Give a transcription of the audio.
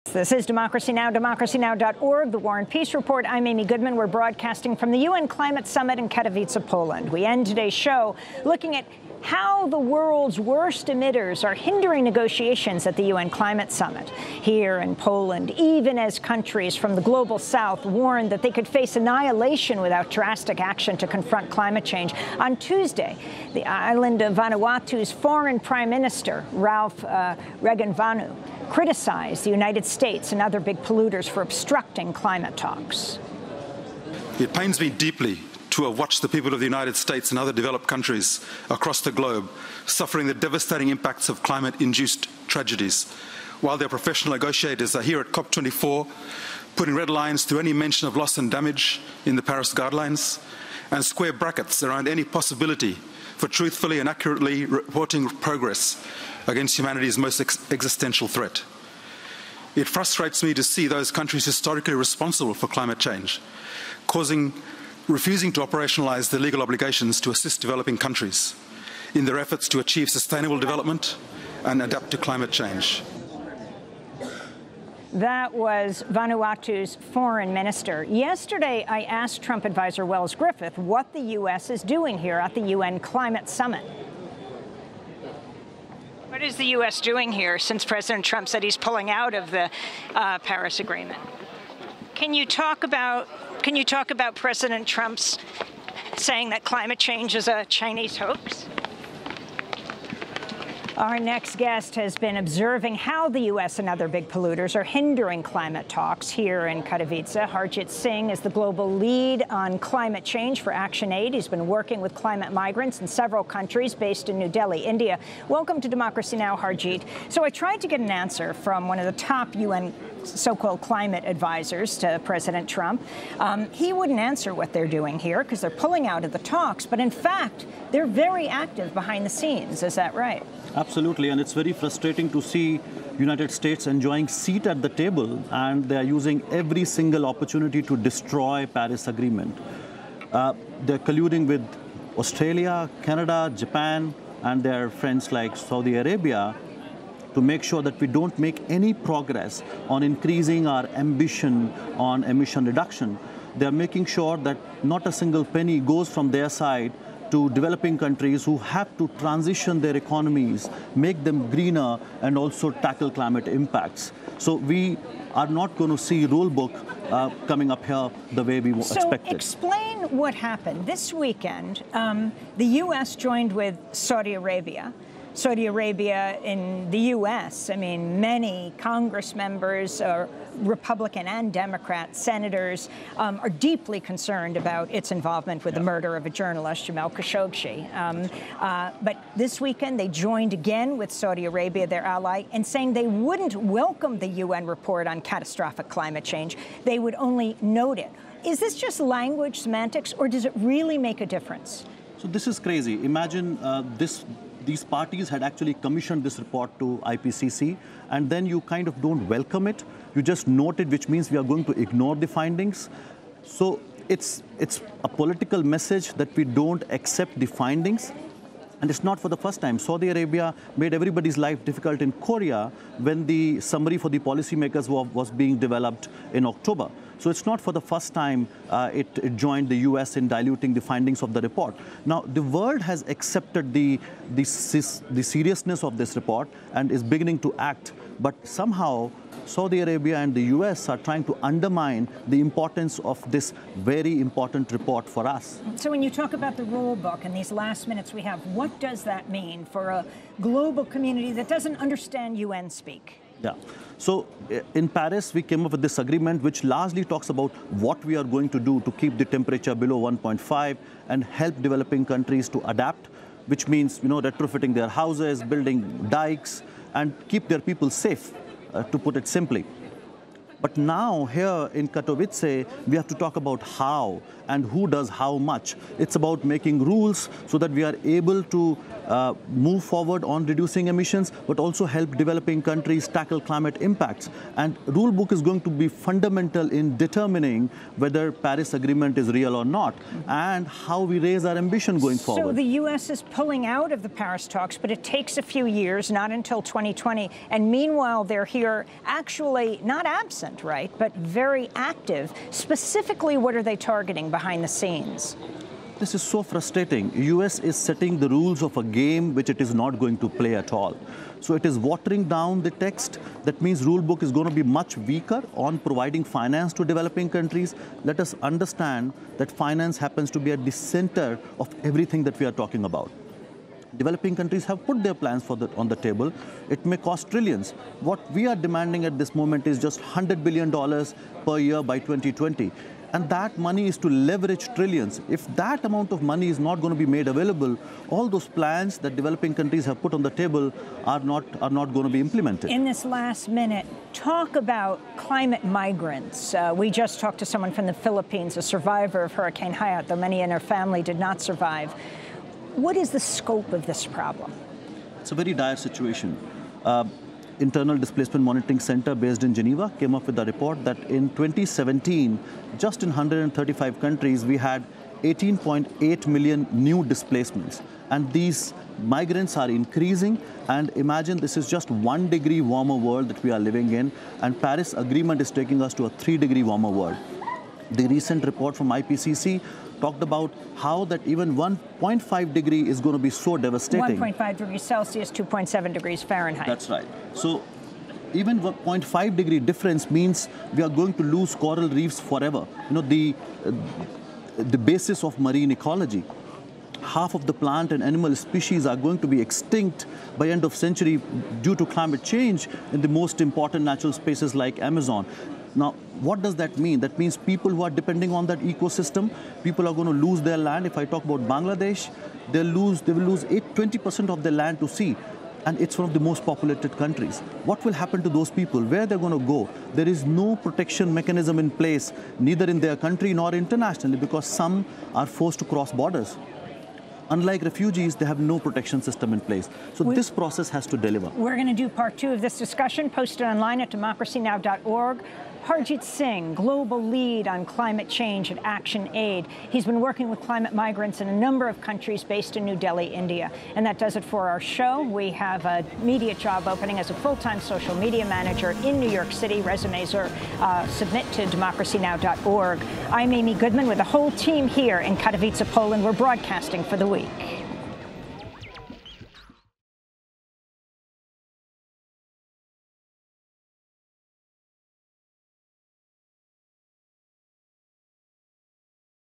This is Democracy Now!, democracynow.org, the War and Peace Report. I'm Amy Goodman. We're broadcasting from the UN Climate Summit in Katowice, Poland. We end today's show looking at how the world's worst emitters are hindering negotiations at the UN Climate Summit here in Poland, even as countries from the global south warned that they could face annihilation without drastic action to confront climate change. On Tuesday, the island of Vanuatu's foreign prime minister, Ralph Regenvanu, criticized the United States and other big polluters for obstructing climate talks. It pains me deeply to watch the people of the United States and other developed countries across the globe suffering the devastating impacts of climate-induced tragedies, while their professional negotiators are here at COP24 putting red lines through any mention of loss and damage in the Paris guidelines and square brackets around any possibility for truthfully and accurately reporting progress against humanity's most existential threat. It frustrates me to see those countries historically responsible for climate change refusing to operationalize their legal obligations to assist developing countries in their efforts to achieve sustainable development and adapt to climate change. That was Vanuatu's foreign minister. Yesterday, I asked Trump advisor Wells Griffith what the U.S. is doing here at the UN Climate Summit. What is the U.S. doing here since President Trump said he's pulling out of the Paris Agreement? Can you talk about President Trump's saying that climate change is a Chinese hoax? Our next guest has been observing how the U.S. and other big polluters are hindering climate talks here in Katowice. Harjit Singh is the global lead on climate change for ActionAid. He's been working with climate migrants in several countries based in New Delhi, India. Welcome to Democracy Now!, Harjit. So I tried to get an answer from one of the top UN so-called climate advisors to President Trump. He wouldn't answer what they're doing here because they're pulling out of the talks. But in fact, they're very active behind the scenes. Is that right? Absolutely, and it's very frustrating to see United States enjoying seat at the table, and they are using every single opportunity to destroy Paris Agreement. They're colluding with Australia, Canada, Japan, and their friends like Saudi Arabia to make sure that we don't make any progress on increasing our ambition on emission reduction. They're making sure that not a single penny goes from their side to developing countries who have to transition their economies, make them greener, and also tackle climate impacts. So we are not going to see rule book coming up here the way we expected. So explain what happened. This weekend, the U.S. joined with Saudi Arabia. Saudi Arabia in the U.S., I mean, many Congress members, Republican and Democrat senators, are deeply concerned about its involvement with the murder of a journalist, Jamal Khashoggi. But this weekend, they joined again with Saudi Arabia, their ally, in saying they wouldn't welcome the UN report on catastrophic climate change. They would only note it. Is this just language semantics, or does it really make a difference? So this is crazy. Imagine these parties had actually commissioned this report to IPCC, and then you kind of don't welcome it. You just note it, which means we are going to ignore the findings. So it's a political message that we don't accept the findings. And it's not for the first time. Saudi Arabia made everybody's life difficult in Korea when the summary for the policymakers was being developed in October. So it's not for the first time it joined the U.S. in diluting the findings of the report. Now, the world has accepted the seriousness of this report and is beginning to act. But somehow, Saudi Arabia and the U.S. are trying to undermine the importance of this very important report for us. So when you talk about the rule book and these last minutes we have, what does that mean for a global community that doesn't understand UN speak? Yeah. So in Paris, we came up with this agreement which largely talks about what we are going to do to keep the temperature below 1.5 and help developing countries to adapt, which means, retrofitting their houses, building dikes, and keep their people safe, to put it simply. But now here in Katowice, we have to talk about how and who does how much. It's about making rules so that we are able to move forward on reducing emissions, but also help developing countries tackle climate impacts. And rule book is going to be fundamental in determining whether Paris Agreement is real or not, and how we raise our ambition going forward. So the U.S. is pulling out of the Paris talks, but it takes a few years, not until 2020. And meanwhile, they're here actually not absent, right, but very active. Specifically, what are they targeting behind the scenes? This is so frustrating. US is setting the rules of a game which it is not going to play at all. So it is watering down the text. That means rule book is going to be much weaker on providing finance to developing countries. Let us understand that finance happens to be at the center of everything that we are talking about. Developing countries have put their plans on the table. It may cost trillions. What we are demanding at this moment is just $100 billion per year by 2020. And that money is to leverage trillions. If that amount of money is not going to be made available, all those plans that developing countries have put on the table are not going to be implemented. In this last minute, talk about climate migrants. We just talked to someone from the Philippines, a survivor of Hurricane Haiyan, though many in her family did not survive. What is the scope of this problem? It's a very dire situation. Internal Displacement Monitoring Center based in Geneva came up with a report that in 2017, just in 135 countries, we had 18.8 million new displacements. And these migrants are increasing. And imagine this is just 1 degree warmer world that we are living in. And Paris Agreement is taking us to a 3 degree warmer world. The recent report from IPCC talked about how that even 1.5 degree is going to be so devastating. 1.5 degrees Celsius, 2.7 degrees Fahrenheit. That's right. So even 0.5 degree difference means we are going to lose coral reefs forever. You know, the basis of marine ecology. Half of the plant and animal species are going to be extinct by end of century due to climate change in the most important natural spaces like Amazon. Now, what does that mean? That means people who are depending on that ecosystem, people are going to lose their land. If I talk about Bangladesh, they will lose 20% of their land to sea. And it's one of the most populated countries. What will happen to those people? Where they're going to go? There is no protection mechanism in place, neither in their country nor internationally, because some are forced to cross borders. Unlike refugees, they have no protection system in place. So this process has to deliver. We're going to do part 2 of this discussion, posted online at democracynow.org. Harjit Singh, global lead on climate change at Action Aid. He's been working with climate migrants in a number of countries based in New Delhi, India. And that does it for our show. We have a media job opening as a full-time social media manager in New York City. Resumes are submit to democracynow.org. I'm Amy Goodman with the whole team here in Katowice, Poland. We're broadcasting for the week.